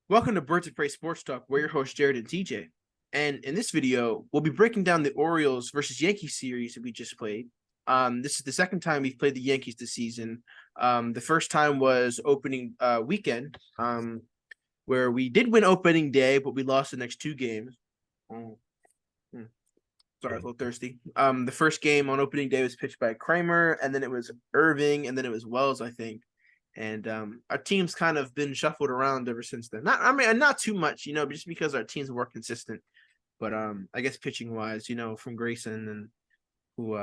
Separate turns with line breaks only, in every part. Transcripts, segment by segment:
Welcome to Birds of Prey Sports Talk. We're your hosts, Jared and TJ. And in this video, we'll be breaking down the Orioles versus Yankees series that we just played. This is the second time we've played the Yankees this season. The first time was opening weekend, where we did win opening day, but we lost the next two games. Sorry, I was a little thirsty. The first game on opening day was pitched by Kramer, and then it was Irving, and then it was Wells, I think. And our team's kind of been shuffled around ever since then. Not too much, just because our teams were consistent. But I guess pitching wise, from Grayson and who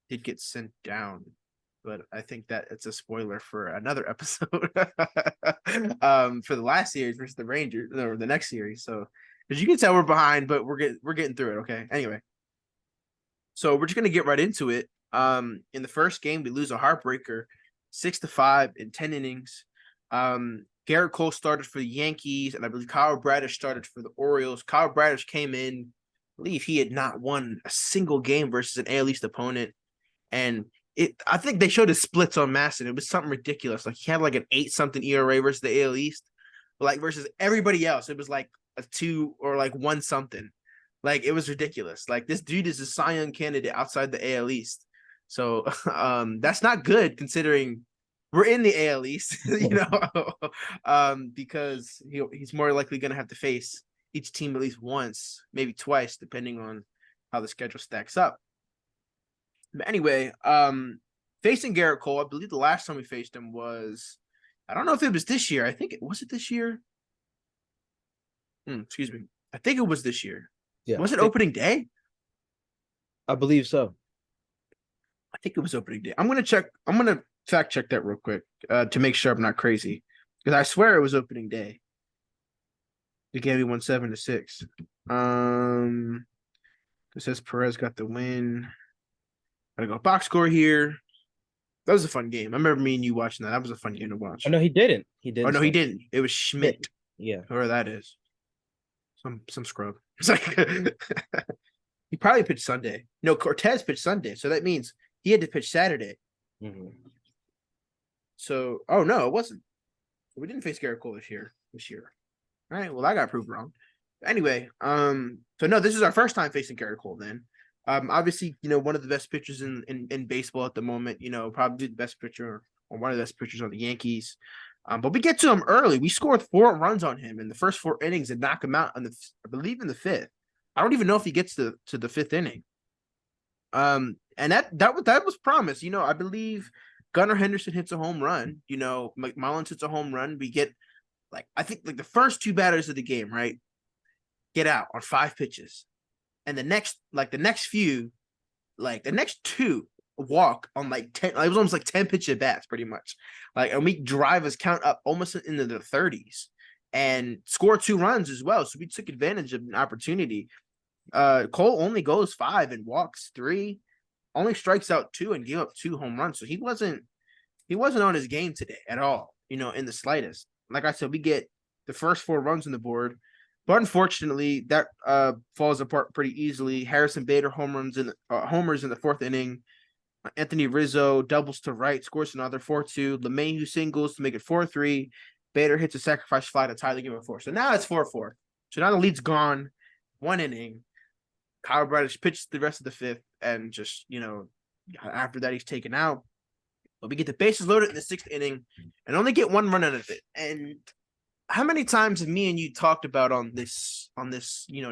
did get sent down. But I think that it's a spoiler for another episode for the last series versus the Rangers or the next series. So as you can tell, we're behind, but we're getting through it. Okay. Anyway. So we're just gonna get right into it. In the first game, we lose a heartbreaker, 6-5 in 10 innings. Garrett Cole started for the Yankees, and I believe Kyle Bradish started for the Orioles. Kyle Bradish came in, I believe he had not won a single game versus an AL East opponent. And I think they showed his splits on Masson. It was something ridiculous. Like he had like an 8-something ERA versus the AL East. But like versus everybody else, it was like a 2 or like 1-something. Like it was ridiculous. Like this dude is a Cy Young candidate outside the AL East. So that's not good considering we're in the AL East, because he's more likely going to have to face each team at least once, maybe twice, depending on how the schedule stacks up. But anyway, facing Garrett Cole, I believe the last time we faced him was, I don't know if it was this year. I think was it this year? Excuse me. I think it was this year.
Yeah.
Was it opening day?
I believe so.
I think it was opening day. I'm gonna fact check that real quick to make sure I'm not crazy, because I swear it was opening day. The game we won 7-6. It says Perez got the win. Gotta go box score here. That was a fun game. I remember me and you watching that. That was a fun game to watch.
Oh no, he didn't. He didn't.
Oh no, he didn't. It was Schmidt.
Yeah.
Whoever that is. Some scrub. It's like he probably pitched Sunday. No, Cortez pitched Sunday, so that means he had to pitch Saturday.
Mm-hmm.
So, oh no, it wasn't. We didn't face Garrett Cole this year. All right, well, I got proved wrong. Anyway, so no, this is our first time facing Garrett Cole then. Obviously, one of the best pitchers in baseball at the moment, probably the best pitcher or one of the best pitchers on the Yankees. But we get to him early. We scored 4 runs on him in the first 4 innings and knock him out I believe in the 5th. I don't even know if he gets to the 5th inning. And that was promised. I believe Gunnar Henderson hits a home run. McMullins hits a home run. We get I think the first 2 batters of the game, right? Get out on 5 pitches. And the next 2 walk on 10. It was almost like 10 pitch at bats, pretty much. And we drive his count up almost into the 30s and score 2 runs as well. So we took advantage of an opportunity. Cole only goes 5 and walks 3, only strikes out 2 and gave up 2 home runs. So he wasn't on his game today at all, in the slightest. Like I said, we get the first 4 runs on the board, but unfortunately that falls apart pretty easily. Harrison Bader homers in the 4th inning. Anthony Rizzo doubles to right, scores another 4-2. LeMahieu singles to make it 4-3. Bader hits a sacrifice fly to tie the game at 4. So now it's 4-4. So now the lead's gone. 1 inning. Kyle Bradish pitches the rest of the 5th, and just, after that he's taken out. But we get the bases loaded in the 6th inning and only get 1 run out of it. And how many times have me and you talked about on this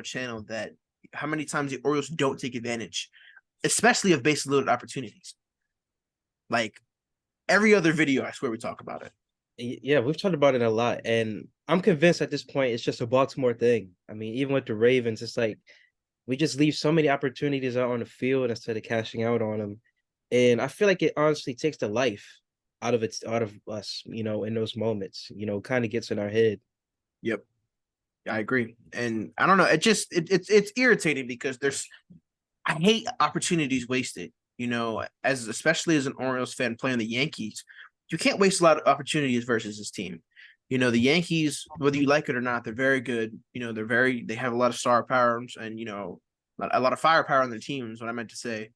channel that how many times the Orioles don't take advantage, especially of base loaded opportunities? Like every other video, I swear we talk about it.
Yeah, we've talked about it a lot, and I'm convinced at this point it's just a Baltimore thing. I mean, even with the Ravens, it's like we just leave so many opportunities out on the field instead of cashing out on them. And I feel like it honestly takes the life out of us, in those moments, kind of gets in our head.
Yep. Yeah, I agree. And I don't know, it's irritating because I hate opportunities wasted, especially as an Orioles fan playing the Yankees. You can't waste a lot of opportunities versus this team. The Yankees, whether you like it or not, they're very good. They have a lot of star power and, a lot of firepower on their team is what I meant to say.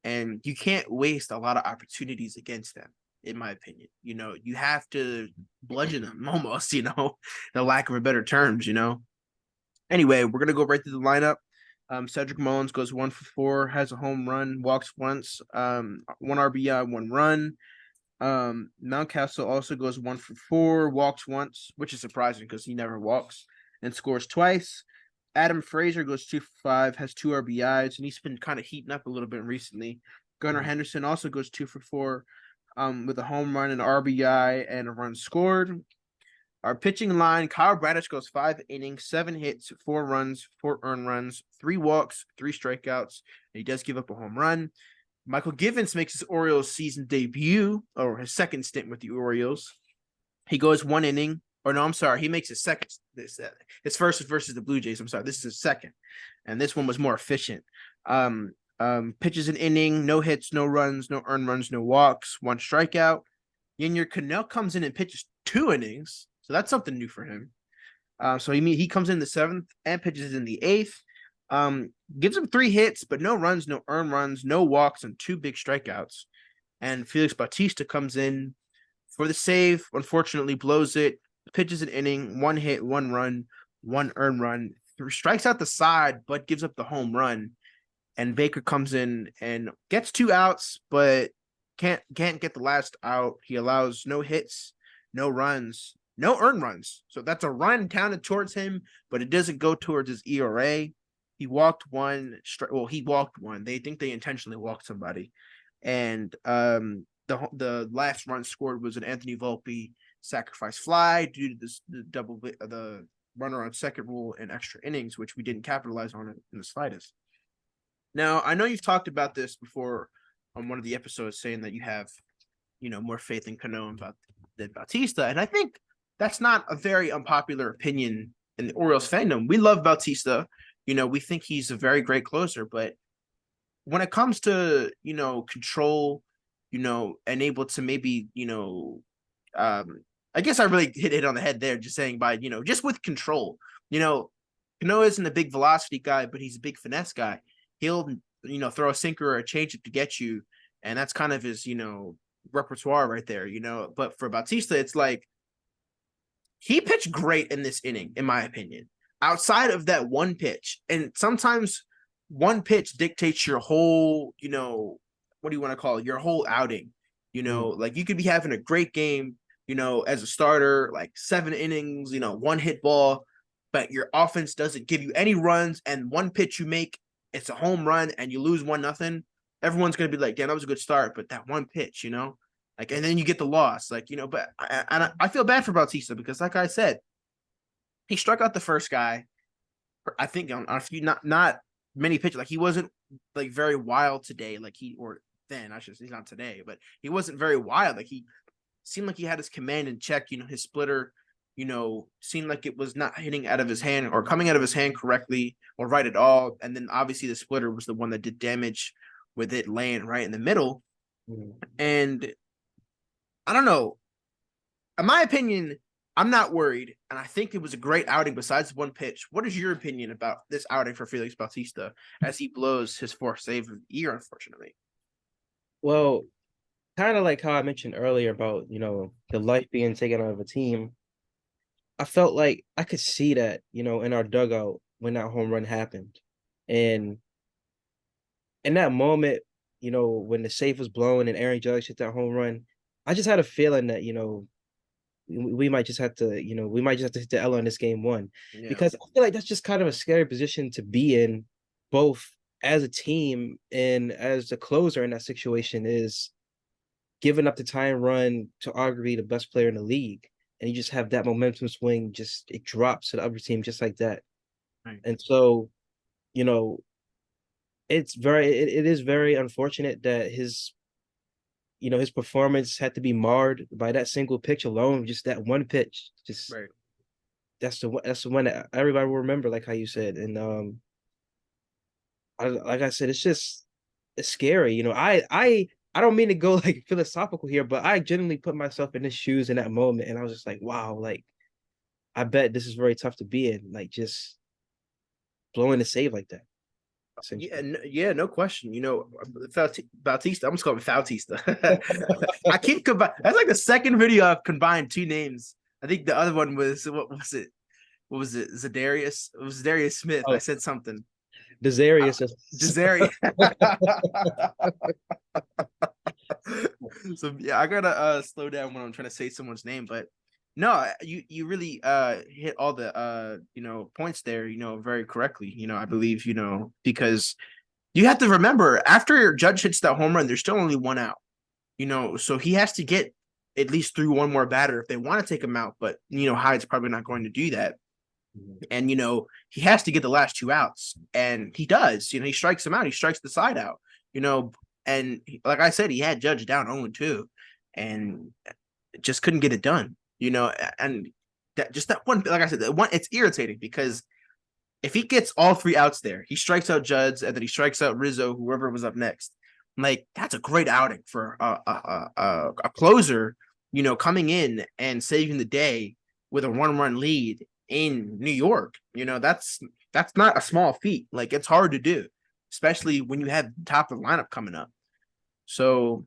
And you can't waste a lot of opportunities against them. in my opinion. You have to bludgeon them almost, the lack of a better terms. Anyway, we're gonna go right through the lineup. Cedric Mullins goes 1 for 4, has a home run, walks once, one RBI, 1 run. Mountcastle also goes 1 for 4, walks once, which is surprising because he never walks, and scores twice. Adam Frazier goes 2 for 5, has 2 RBIs, and he's been kind of heating up a little bit recently. Gunnar Henderson also goes 2 for 4, with a home run, an RBI, and a run scored. Our pitching line: Kyle Bradish goes 5 innings, 7 hits, 4 runs, 4 earned runs, 3 walks, 3 strikeouts. And he does give up a home run. Michael Givens makes his Orioles season debut, or his second stint with the Orioles. He goes 1 inning, or no, I'm sorry, he makes his second. His first is versus the Blue Jays. I'm sorry, this is his second, and this one was more efficient. Pitches an inning, no hits, no runs, no earned runs, no walks, 1 strikeout. Yennier Cano comes in and pitches 2 innings. So that's something new for him. So he comes in the 7th and pitches in the 8th. Gives him 3 hits, but no runs, no earned runs, no walks, and 2 big strikeouts. And Felix Bautista comes in for the save. Unfortunately, blows it. Pitches an inning, 1 hit, 1 run, 1 earned run. Strikes out the side, but gives up the home run. And Baker comes in and gets 2 outs, but can't get the last out. He allows no hits, no runs, no earned runs. So that's a run counted towards him, but it doesn't go towards his ERA. He walked one. He walked one. They think they intentionally walked somebody, and the last run scored was an Anthony Volpe sacrifice fly due to the runner on second rule in extra innings, which we didn't capitalize on in the slightest. Now, I know you've talked about this before on one of the episodes, saying that you have, more faith in Cano than Bautista, and I think that's not a very unpopular opinion in the Orioles fandom. We love Bautista. We think he's a very great closer, but when it comes to, control, and able to maybe, I guess I really hit it on the head there, just saying by, just with control, Cano isn't a big velocity guy, but he's a big finesse guy. He'll, throw a sinker or a changeup to get you. And that's kind of his, repertoire right there, but for Bautista, it's like, he pitched great in this inning, in my opinion, outside of that one pitch. And sometimes one pitch dictates your whole, what do you want to call it? Your whole outing. Like you could be having a great game, as a starter, like 7 innings, 1 hit ball, but your offense doesn't give you any runs. And one pitch you make, it's a home run and you lose 1-0. Everyone's going to be like, damn, that was a good start. But that one pitch, like, and then you get the loss, like, but I feel bad for Bautista because, like I said, he struck out the first guy. I think on a few, not many pitches. Like he wasn't like very wild today. Like I should say he's not today, but he wasn't very wild. Like he seemed like he had his command in check. His splitter, seemed like it was not hitting out of his hand or coming out of his hand correctly or right at all. And then obviously the splitter was the one that did damage with it laying right in the middle. And I don't know. In my opinion, I'm not worried, and I think it was a great outing besides one pitch. What is your opinion about this outing for Felix Bautista as he blows his 4th save of the year, unfortunately?
Well, kind of like how I mentioned earlier about, the life being taken out of a team. I felt like I could see that, in our dugout when that home run happened. And in that moment, when the safe was blown and Aaron Judge hit that home run, I just had a feeling that, we might just have to, hit the L on this game 1.
Yeah.
Because I feel like that's just kind of a scary position to be in, both as a team and as a closer in that situation, is giving up the time run to arguably the best player in the league. And you just have that momentum swing, just it drops to the other team just like that.
Right.
And so, it is very unfortunate that his performance had to be marred by that single pitch alone, just that one pitch. Just
Right.
That's the one that everybody will remember, like how you said. And like I said, it's scary. I don't mean to go like philosophical here, but I genuinely put myself in his shoes in that moment, and I was just like, wow, like I bet this is very tough to be in, like just blowing a save like that.
Yeah,
essentially.
yeah, no question. Bautista. I'm just calling him Bautista. I keep combining. That's like the second video I've combined two names. I think the other one was what was it? What was it? Zadarius. It was Darius Smith. I
Oh,
said something.
Desarius is
Desari. So yeah, I gotta slow down when I'm trying to say someone's name, but no, you really hit all the points there, very correctly. I believe, because you have to remember after Judge hits that home run, there's still only one out. So he has to get at least through one more batter if they want to take him out, but Hyde's probably not going to do that. And he has to get the last two outs, and he does. He strikes him out. He strikes the side out. You know, and like I said, he had Judge down 0-2, and just couldn't get it done. And that one, like I said, that one, it's irritating because if he gets all three outs there, he strikes out Judge, and then he strikes out Rizzo, whoever was up next. Like that's a great outing for a closer. Coming in and saving the day with a 1-run lead in New York. That's not a small feat. Like it's hard to do, especially when you have top of the lineup coming up. So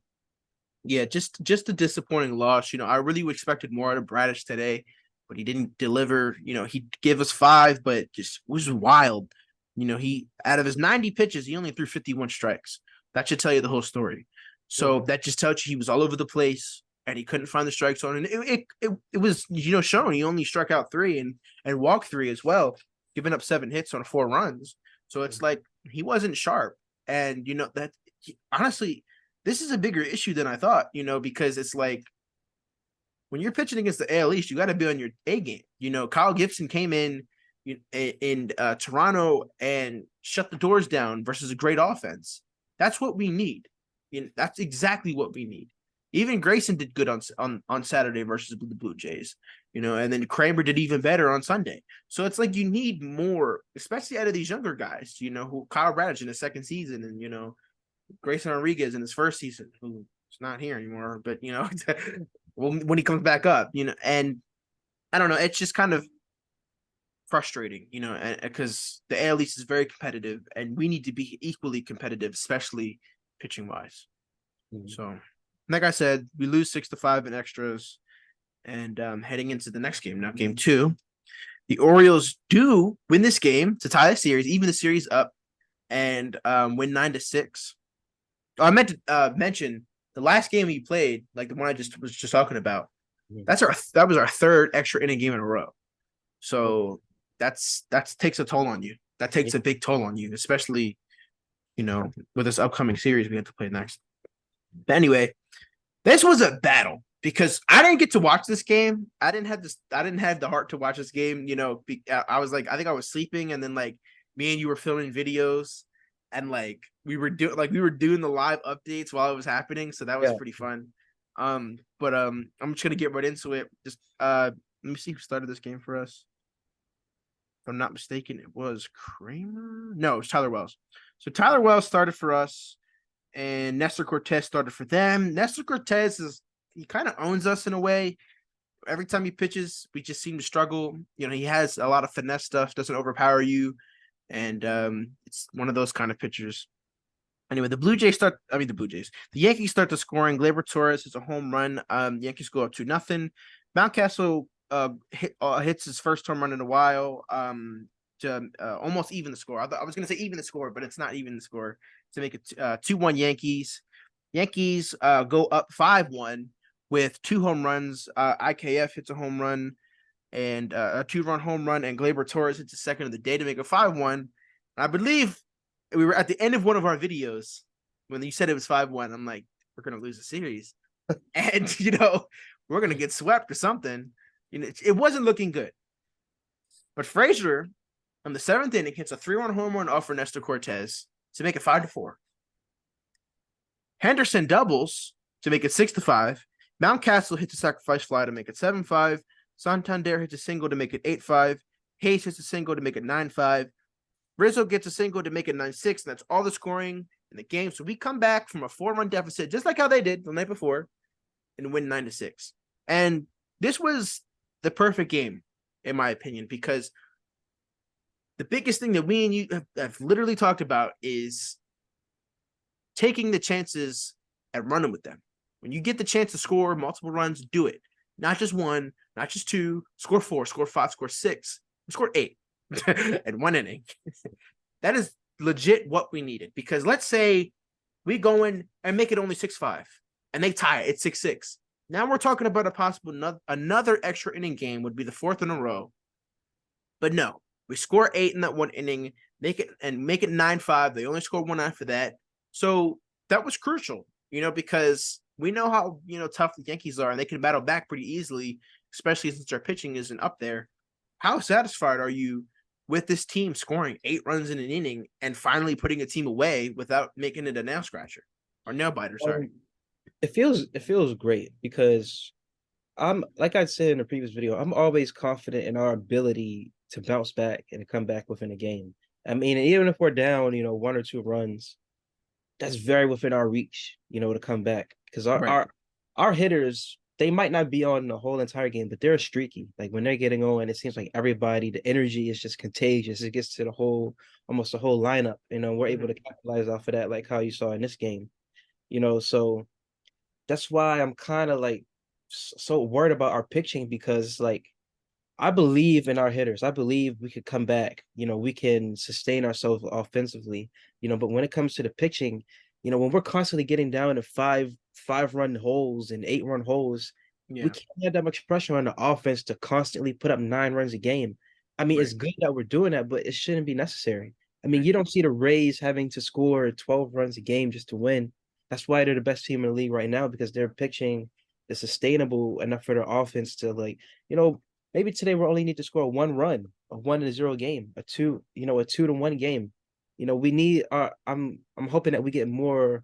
yeah, just a disappointing loss. I really expected more out of Bradish today, but he didn't deliver. He gave us 5, but just was wild. He out of his 90 pitches, he only threw 51 strikes. That should tell you the whole story. So that just tells you he was all over the place and he couldn't find the strike zone. And it was shown he only struck out 3 and walked 3 as well, giving up 7 hits on 4 runs. So it's like he wasn't sharp. And that honestly, this is a bigger issue than I thought, because it's like when you're pitching against the AL East, you got to be on your A game. Kyle Gibson came in Toronto and shut the doors down versus a great offense. That's what we need. That's exactly what we need. Even Grayson did good on Saturday versus the Blue Jays, and then Kramer did even better on Sunday. So it's like you need more, especially out of these younger guys, who Kyle Bradish in his second season and, Grayson Rodriguez in his first season, who's not here anymore, but when he comes back up, and I don't know, it's just kind of frustrating, because the AL East is very competitive, and we need to be equally competitive, especially pitching wise.
Mhm.
So, like I said, we lose 6-5 in extras, and heading into the next game now, game 2, the Orioles do win this game to tie the series, even the series up, and win 9-6. Oh, I meant to mention the last game we played, like the one I was just talking about.
Mhm.
That was our third extra inning game in a row. So that's takes a toll on you. That
Yeah.
takes a big toll on you, especially with this upcoming series we have to play next. But anyway, this was a battle because I didn't get to watch this game. I didn't have this. I didn't have the heart to watch this game. I was like, I think I was sleeping, and then like me and you were filming videos, and like we were doing the live updates while it was happening. So that was
Yeah.
pretty fun. But I'm just gonna get right into it. Just let me see who started this game for us. If I'm not mistaken, it was Kramer. No, it was Tyler Wells. So Tyler Wells started for us, and Nestor Cortez started for them. Nestor Cortez he kind of owns us in a way. Every time he pitches, we just seem to struggle. He has a lot of finesse stuff, doesn't overpower you, and it's one of those kind of pitchers. Anyway, the Blue Jays. The Yankees start the scoring. Gleyber Torres hits a home run. Yankees go up 2-0. Mountcastle hits his first home run in a while. To almost even the score. I was going to say even the score, but it's not even the score to make it 2-1 Yankees. Yankees go up 5-1 with 2 home runs. IKF hits a home run and a 2-run home run, and Gleyber Torres hits a second of the day to make it 5-1. I believe we were at the end of one of our videos when you said it was 5-1. I'm like, we're going to lose the series. And, we're going to get swept or something. It wasn't looking good. But Frazier, on the 7th inning, hits a 3-run home run off Ernesto Cortez to make it 5-4. Henderson doubles to make it 6-5. Mountcastle hits a sacrifice fly to make it 7-5. Santander hits a single to make it 8-5. Hayes hits a single to make it 9-5. Rizzo gets a single to make it 9-6, and that's all the scoring in the game. So we come back from a 4-run deficit, just like how they did the night before, and win 9-6. And this was the perfect game, in my opinion, because The biggest thing that we and you have literally talked about is taking the chances and running with them. When you get the chance to score multiple runs, do it. Not just one, not just two, score four, score five, score six, score eight in one inning. That is legit what we needed. Because let's say we go in and make it only 6-5 and they tie it, it's 6-6. Now we're talking about a possible another extra inning game would be the fourth in a row. But no, we score 8 in that one inning, make it 9-5. They only scored one after that. So that was crucial, because we know how, tough the Yankees are and they can battle back pretty easily, especially since our pitching isn't up there. How satisfied are you with this team scoring 8 runs in an inning and finally putting a team away without making it a nail scratcher or nail biter? Sorry.
It feels great because I'm like I said in the previous video, I'm always confident in our ability to bounce back and come back within a game. I mean, even if we're down, 1 or 2 runs, that's very within our reach, to come back. Because our,
Right.
our our hitters, they might not be on the whole entire game, but they're streaky. Like when they're getting on, it seems like everybody, the energy is just contagious. It gets to almost the whole lineup. We're able to
Mm-hmm.
capitalize off of that, like how you saw in this game. So that's why I'm kind of like so worried about our pitching because like I believe in our hitters. I believe we could come back. We can sustain ourselves offensively. But when it comes to the pitching, when we're constantly getting down to five-run holes and 8-run holes, we
Yeah.
can't have that much pressure on the offense to constantly put up 9 runs a game. I mean, it's
Right.
good that we're doing that, but it shouldn't be necessary. I mean,
Right.
you don't see the Rays having to score 12 runs a game just to win. That's why they're the best team in the league right now because they're pitching is sustainable enough for their offense to like, maybe today we only need to score 1 run, a 1-0 game, a 2-1 game. We need our I'm hoping that we get more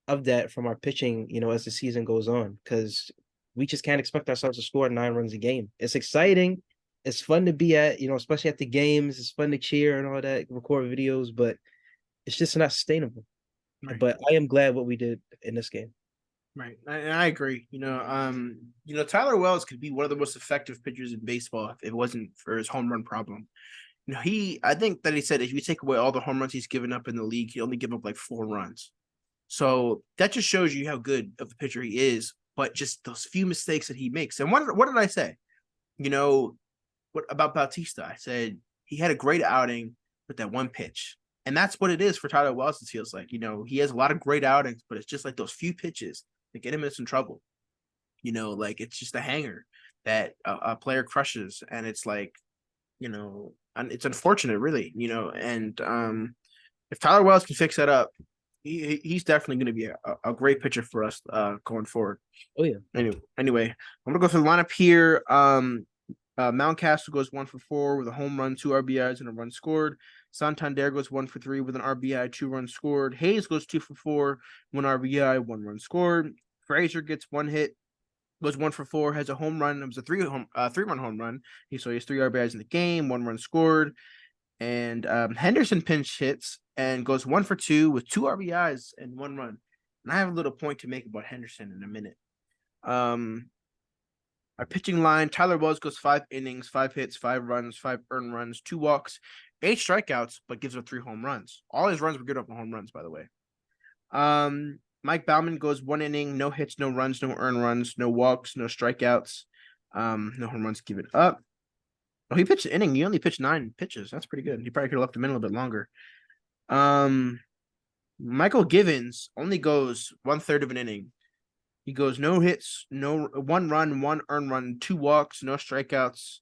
of that from our pitching, as the season goes on, because we just can't expect ourselves to score 9 runs a game. It's exciting. It's fun to be at, especially at the games. It's fun to cheer and all that, record videos, but it's just not sustainable.
Right.
But I am glad what we did in this game.
Right. I agree. Tyler Wells could be one of the most effective pitchers in baseball if it wasn't for his home run problem. I think that he said if you take away all the home runs he's given up in the league, he only give up like 4 runs. So that just shows you how good of a pitcher he is, but just those few mistakes that he makes. And what did I say? You know, what about Bautista? I said he had a great outing with that one pitch. And that's what it is for Tyler Wells, it feels like. He has a lot of great outings, but it's just like those few pitches that get him in some trouble. Like it's just a hanger that a player crushes. And it's like, it's unfortunate, really, and if Tyler Wells can fix that up, he's definitely going to be a great pitcher for us going forward.
Oh yeah.
Anyway, I'm gonna go through the lineup here. Mountcastle goes 1-for-4 with a home run, 2 RBIs, and a run scored. Santander goes 1-for-3 with an RBI, 2 runs scored. Hayes goes 2-for-4, 1 RBI, 1 run scored. Frazier gets 1 hit, goes 1-for-4, has a home run. It was a 3-run home run. He has 3 RBIs in the game, 1 run scored. And Henderson pinch hits and goes 1-for-2 with 2 RBIs and 1 run. And I have a little point to make about Henderson in a minute. Our pitching line: Tyler Wells goes 5 innings, 5 hits, 5 runs, 5 earned runs, 2 walks, 8 strikeouts, but gives up 3 home runs. All his runs were good up home runs, by the way. Mike Baumann goes 1 inning, no hits, no runs, no earned runs, no walks, no strikeouts, no home runs given up. Oh, he pitched an inning. He only pitched 9 pitches. That's pretty good. He probably could have left him in a little bit longer. Michael Givens only goes 1/3 of an inning. He goes no hits, no 1 run, 1 earned run, 2 walks, no strikeouts,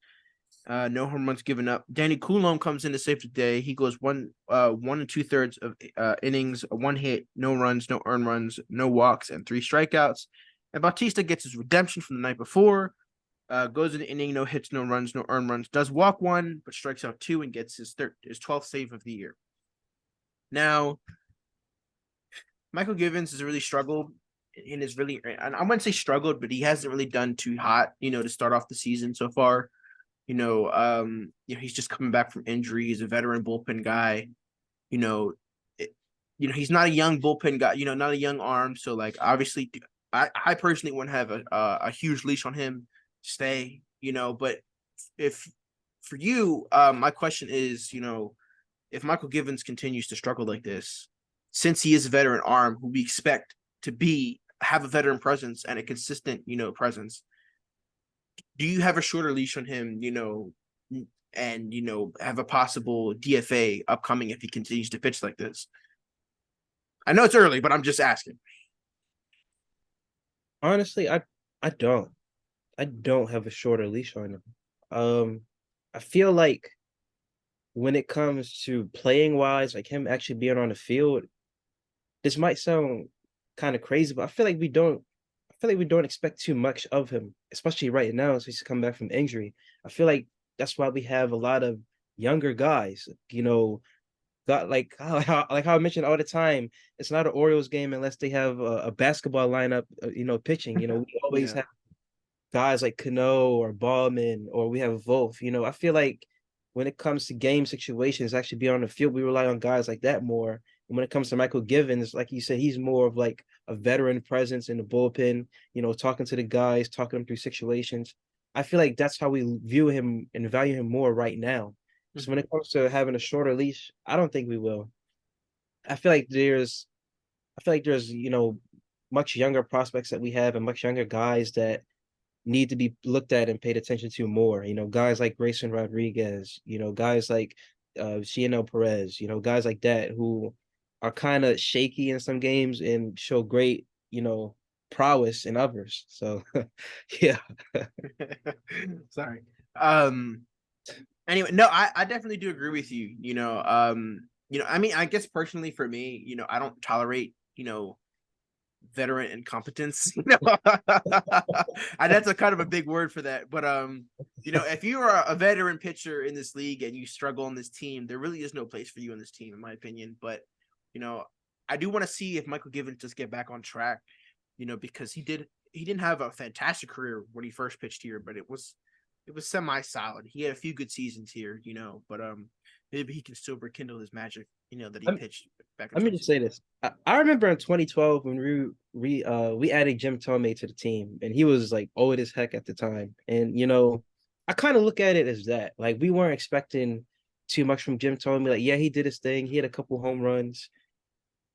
no home runs given up. Danny Coulomb comes in to save the day. He goes 1 and 2/3 of innings, 1 hit, no runs, no earned runs, no walks, and 3 strikeouts. And Bautista gets his redemption from the night before. Goes in the inning, no hits, no runs, no earned runs. Does walk 1, but strikes out 2 and gets his 12th save of the year. Now, Michael Givens has really struggled in his really, and I wouldn't say struggled, but he hasn't really done too hot, to start off the season so far. He's just coming back from injury. He's a veteran bullpen guy. You know, it, he's not a young bullpen guy. Not a young arm. So like, obviously, I personally wouldn't have a huge leash on him. Stay. But if for you, my question is, if Michael Givens continues to struggle like this, since he is a veteran arm who we expect to have a veteran presence and a consistent, presence, do you have a shorter leash on him, and have a possible DFA upcoming if he continues to pitch like this? I know it's early, but I'm just asking.
Honestly, I don't. I don't have a shorter leash on him. I feel like when it comes to playing wise, like him actually being on the field, this might sound kind of crazy, but I feel like we don't expect too much of him, especially right now as he's come back from injury. I feel like that's why we have a lot of younger guys, got like how I mentioned all the time, it's not an Orioles game unless they have a basketball lineup, pitching. We always
Yeah.
have guys like Cano or Ballman, or we have Wolf. I feel like when it comes to game situations, actually be on the field, we rely on guys like that more. And when it comes to Michael Givens, like you said, he's more of like a veteran presence in the bullpen, talking to the guys, talking them through situations. I feel like that's how we view him and value him more right now. So when
Mhm.
it comes to having a shorter leash, I don't think we will. I feel like there's much younger prospects that we have and much younger guys that need to be looked at and paid attention to more. Guys like Grayson Rodriguez, guys like Cianel Perez, guys like that who are kind of shaky in some games and show great, prowess in others. So yeah.
Sorry. Um. Anyway, no, I definitely do agree with you. I mean, I guess personally for me, I don't tolerate, veteran incompetence. And that's a kind of a big word for that. But if you are a veteran pitcher in this league and you struggle on this team, there really is no place for you in this team, in my opinion. But you know, I do want to see if Michael Givens just get back on track. Because he didn't have a fantastic career when he first pitched here, but it was semi solid. He had a few good seasons here, but maybe he can still rekindle his magic, that he
I'm,
pitched back in
Let me just say
2016.
this. I remember in 2012 when we added Jim Tomei to the team, and he was like old as heck at the time. And I kind of look at it as that. Like we weren't expecting too much from Jim Tomei. Like, yeah, he did his thing. He had a couple home runs,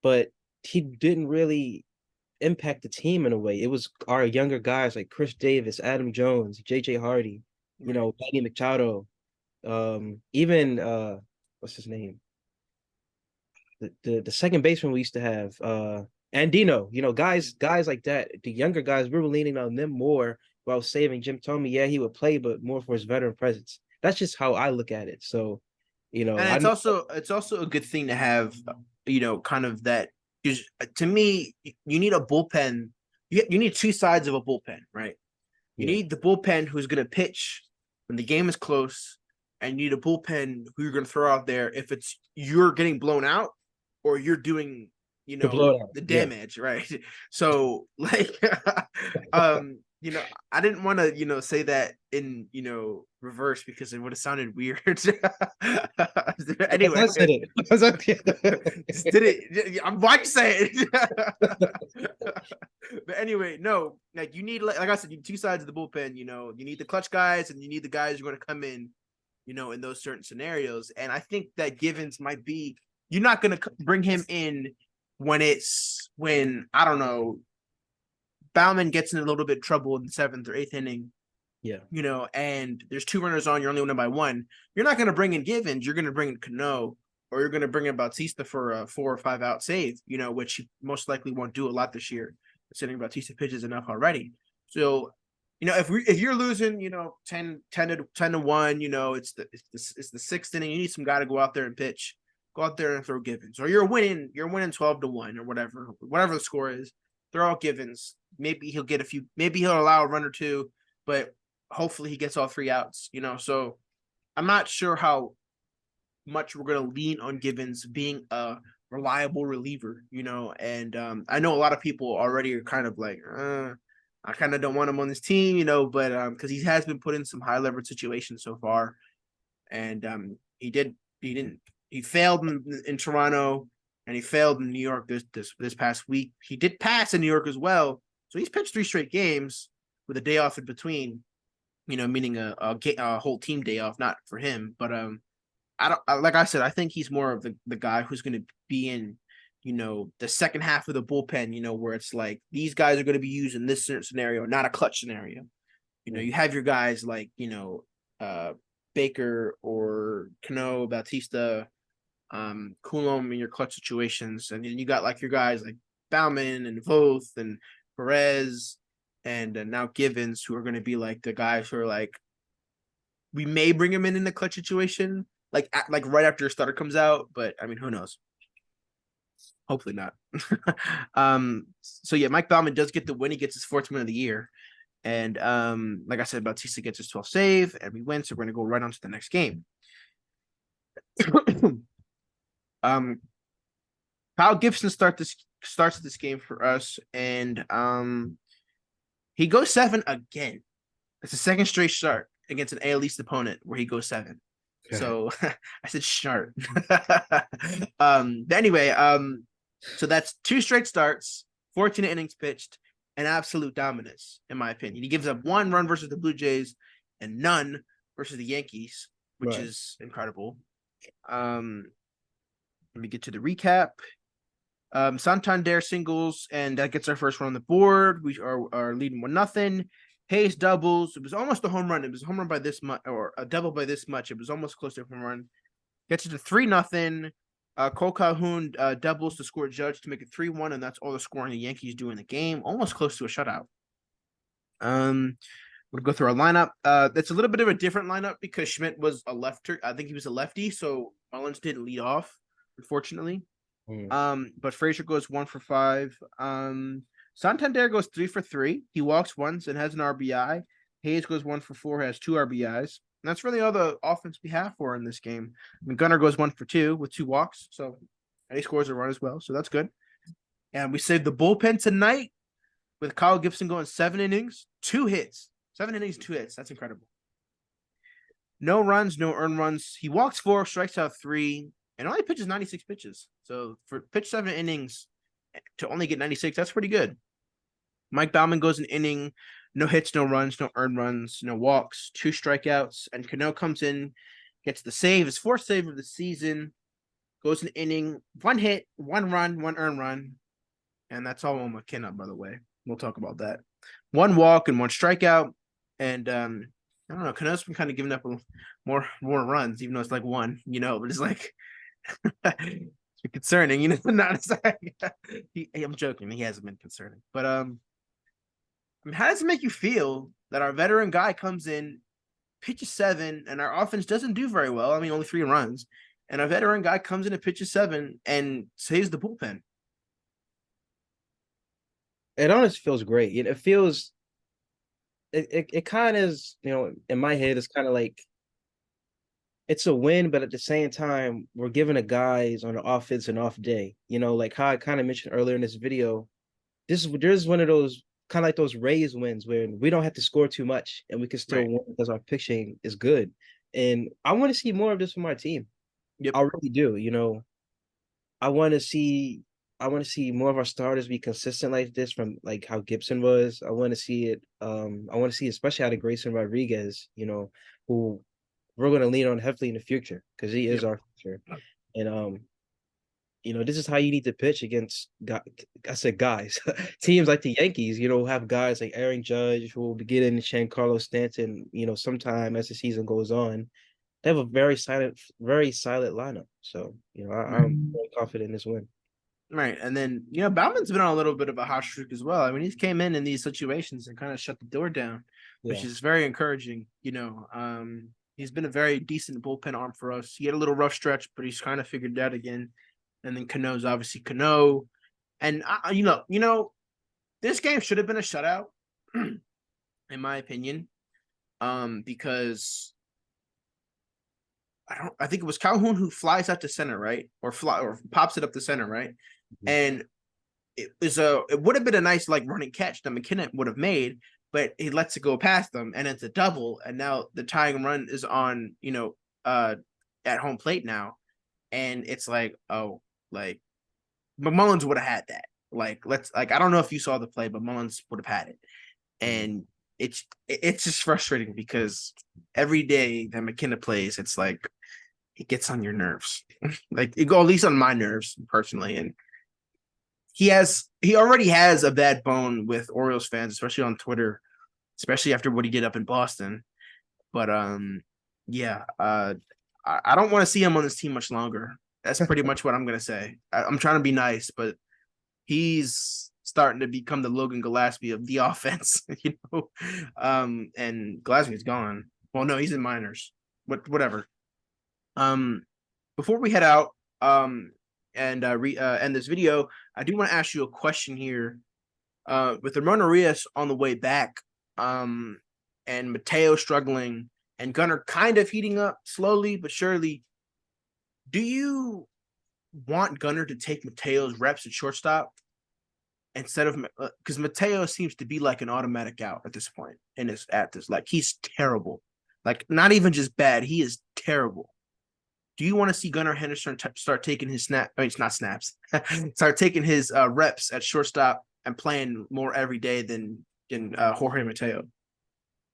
but he didn't really impact the team in a way. It was our younger guys like Chris Davis, Adam Jones, JJ Hardy,
Right.
Manny Machado, even what's his name? The second baseman we used to have, Andino, guys like that, the younger guys, we were leaning on them more while saving Jim Tomey. Yeah, he would play, but more for his veteran presence. That's just how I look at it. So,
And
I
it's also a good thing to have, kind of that, because to me, you need a bullpen. You need two sides of a bullpen, right? You
yeah,
need the bullpen who's going to pitch when the game is close, and you need a bullpen who you're going to throw out there if it's you're getting blown out or you're doing,
to blow it out.
the
Yeah.
damage, right? So like, um, I didn't want to, say that in, reverse because it would have sounded weird.
As
Anyway,
I said it.
just did it. I'm why you say it. But anyway, no, like you need, like I said, you need two sides of the bullpen. You need the clutch guys and you need the guys who are going to come in, in those certain scenarios. And I think that Givens might be. You're not going to bring him in when I don't know, Bauman gets in a little bit of trouble in the seventh or eighth inning,
Yeah.
and there's two runners on, you're only winning by one. You're not going to bring in Givens. You're going to bring in Cano, or you're going to bring in Bautista for a 4 or 5 out save, which he most likely won't do a lot this year, considering Bautista pitches enough already. So, if you're losing, 10 to 1, it's the sixth inning. You need some guy to go out there and pitch. Go out there and throw Givens, or you're winning 12-1 or whatever the score is. Throw out Givens. Maybe he'll get a few. Maybe he'll allow a run or two, but hopefully he gets all 3 outs. So I'm not sure how much we're going to lean on Givens being a reliable reliever. And I know a lot of people already are kind of like, I kind of don't want him on this team, but because he has been put in some high leverage situations so far, and he failed in Toronto, and he failed in New York this past week. He did pass in New York as well, so he's pitched 3 straight games with a day off in between. meaning a whole team day off, not for him, but like I said, I think he's more of the guy who's going to be in, the second half of the bullpen, where it's like these guys are going to be used in this certain scenario, not a clutch scenario. You have your guys like, uh, Baker or Cano, Bautista, Coulomb in your clutch situations. And then you got like your guys like Bauman and Voth and Perez and now Givens, who are going to be like the guys who are like, we may bring him in the clutch situation, like right after your starter comes out, but I mean, who knows? Hopefully not. So yeah, Mike Bauman does get the win. He gets his fourth win of the year. And like I said, Bautista gets his 12th save, and we win. So we're gonna go right on to the next game. um Kyle Gibson starts this game for us, and he goes seven again. It's a second straight start against an AL East opponent where he goes seven.
Okay.
So I said start. But anyway, so that's two straight starts, 14 innings pitched, and absolute dominance, in my opinion. He gives up one run versus the Blue Jays and none versus the Yankees, which
Right.
is incredible. Let me get to the recap. Santander singles, and that gets our first run on the board. We are leading 1-0. Hayes doubles. It was almost a home run. It was a home run by this much, or a double by this much. It was almost close to a home run. Gets it to 3-0. Cole Calhoun doubles to score Judge to make it 3-1, and that's all the scoring the Yankees do in the game. Almost close to a shutout. We'll go through our lineup. That's a little bit of a different lineup because Schmidt was a lefter. I think he was a lefty, so Mullins didn't lead off, unfortunately.
Mm.
But Frazier goes 1-for-5. Santander goes 3-for-3. He walks once and has an RBI. Hayes goes 1-for-4, has 2 RBIs. And that's really all the offense we have for in this game. I mean, Gunnar goes 1-for-2 with 2 walks, so and he scores a run as well, so that's good. And we saved the bullpen tonight with Kyle Gibson going 7 innings, 2 hits. 7 innings, 2 hits. That's incredible. No runs, no earned runs. He walks 4, strikes out 3, and only pitches 96 pitches. So for pitch 7 innings to only get 96, that's pretty good. Mike Bauman goes an inning, no hits, no runs, no earned runs, no walks, 2 strikeouts, and Cano comes in, gets the save, his 4th save of the season, goes an inning, 1 hit, 1 run, 1 earned run, and that's all on McKenna, by the way. We'll talk about that. 1 walk and 1 strikeout, and I don't know. Cano's been kind of giving up more runs, even though it's like 1, but it's like it's concerning, Not I'm joking. He hasn't been concerning, but I mean, how does it make you feel that our veteran guy comes in, pitches 7, and our offense doesn't do very well? I mean, only 3 runs, and our veteran guy comes in and pitches 7 and saves the bullpen.
It honestly feels great. It feels it kind of is, in my head, it's kind of like it's a win, but at the same time, we're giving the guys on the offense an off day. Like how I kind of mentioned earlier in this video, there's one of those kind of like those Rays wins where we don't have to score too much and we can still
Right.
win because our pitching is good. And I want to see more of this from our team.
Yep.
I really do. I want to see I want to see more of our starters be consistent like this from like how Gibson was. I want to see it. I want to see especially out of Grayson Rodriguez, who we're going to lean on heavily in the future because he is
Yep.
our future. And this is how you need to pitch against I said guys, teams like the Yankees, have guys like Aaron Judge who will be getting Giancarlo Stanton, sometime as the season goes on. They have a very silent lineup. So, I'm very confident in this win.
Right. And then, Bauman's been on a little bit of a hot streak as well. I mean, he's came in these situations and kind of shut the door down, which
Yeah.
is very encouraging. He's been a very decent bullpen arm for us. He had a little rough stretch, but he's kind of figured that again. And then Cano's obviously Cano. And, this game should have been a shutout, in my opinion, because I think it was Calhoun who flies out to center, right? Or pops it up the center, right?
Mhm.
And it would have been a nice like running catch that McKinnon would have made, but he lets it go past them and it's a double. And now the tying run is on, at home plate now. And it's like, oh, like Mullins would have had that. Like, I don't know if you saw the play, but Mullins would have had it.
Mhm.
And it's just frustrating because every day that McKenna plays, it's like it gets on your nerves. Like it go at least on my nerves personally. And he already has a bad bone with Orioles fans, especially on Twitter, especially after what he did up in Boston. But yeah, I don't want to see him on this team much longer. That's pretty much what I'm gonna say. I'm trying to be nice, but he's starting to become the Logan Gillespie of the offense, you know. And Gillespie's gone. Well, no, he's in minors. But whatever. Um, before we head out, and end this video, I do want to ask you a question here. With Ramon Arias on the way back, and Mateo struggling, and Gunnar kind of heating up slowly but surely, do you want Gunnar to take Mateo's reps at shortstop instead of because Mateo seems to be like an automatic out at this point and is at this like he's terrible, like not even just bad, he is terrible. Do you want to see Gunnar Henderson start taking his snap? I mean, it's not snaps. Start taking his reps at shortstop and playing more every day than Jorge Mateo.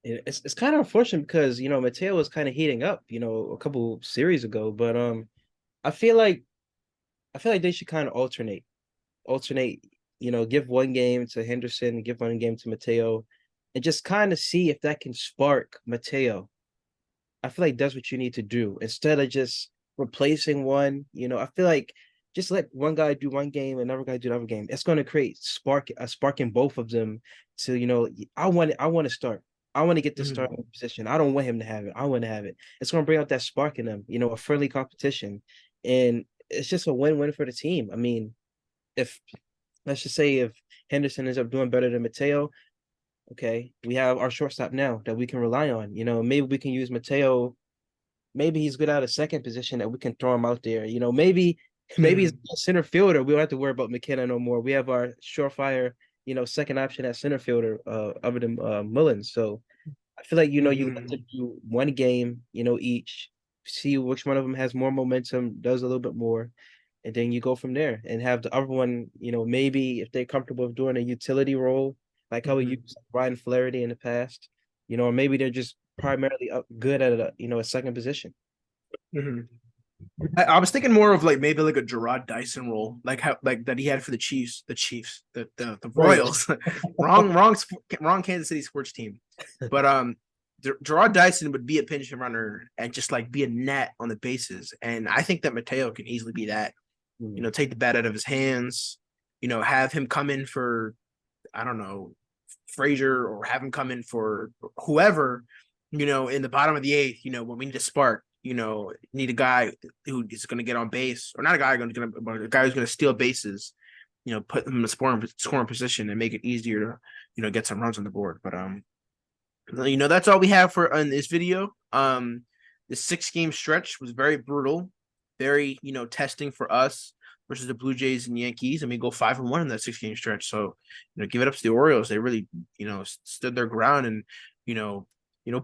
It's kind of unfortunate because Mateo was kind of heating up, a couple series ago, but I feel like they should kind of alternate, give one game to Henderson, give one game to Mateo, and just kind of see if that can spark Mateo. I feel like that's what you need to do instead of just replacing one. I feel like just let one guy do one game, another guy do another game. It's going to create a spark in both of them. To I want to start. I want to get the starting position. I don't want him to have it. I want to have it. It's going to bring out that spark in them. A friendly competition, and it's just a win-win for the team. I mean, if let's just say if Henderson ends up doing better than Mateo, okay, we have our shortstop now that we can rely on. Maybe we can use Mateo. Maybe he's good at a second position that we can throw him out there. Maybe he's a center fielder. We don't have to worry about McKenna no more. We have our surefire, second option at center fielder, other than Mullins. So I feel like you have to do one game, each, see which one of them has more momentum, does a little bit more, and then you go from there and have the other one, maybe if they're comfortable with doing a utility role, like how we used Ryan Flaherty in the past, or maybe they're just primarily good at a second position.
I was thinking more of like maybe like a Gerard Dyson role, like how like that he had for the Chiefs, the Royals. wrong Kansas City sports team. But Gerard Dyson would be a pinch runner and just like be a net on the bases. And I think that Mateo can easily be that. Take the bat out of his hands, have him come in for, I don't know, Frazier, or have him come in for whoever, in the bottom of the eighth, when we need a spark, need a guy who is going to get on base, or not a guy but a guy who's going to steal bases, put him in a scoring position and make it easier to, get some runs on the board. But that's all we have for in this video. The 6-game stretch was very brutal, very testing for us versus the Blue Jays and Yankees. I mean, go 5-1 in that 6-game stretch. So give it up to the Orioles. They really stood their ground and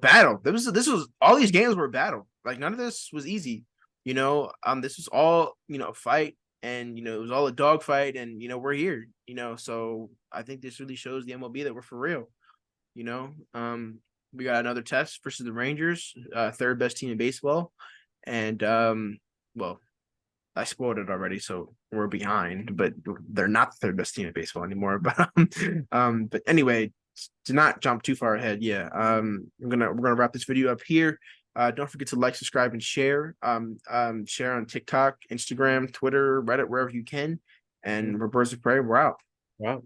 battle. This was all these games were a battle. Like none of this was easy. This was all a fight, and it was all a dog fight, and we're here. So I think this really shows the MLB that we're for real. We got another test versus the Rangers, third best team in baseball, and well, I spoiled it already, so we're behind. But they're not the third best team in baseball anymore. But anyway, to not jump too far ahead, yeah. We're gonna wrap this video up here. Don't forget to like, subscribe, and share. Share on TikTok, Instagram, Twitter, Reddit, wherever you can. And we're Birds of Prey. We're out.
Wow.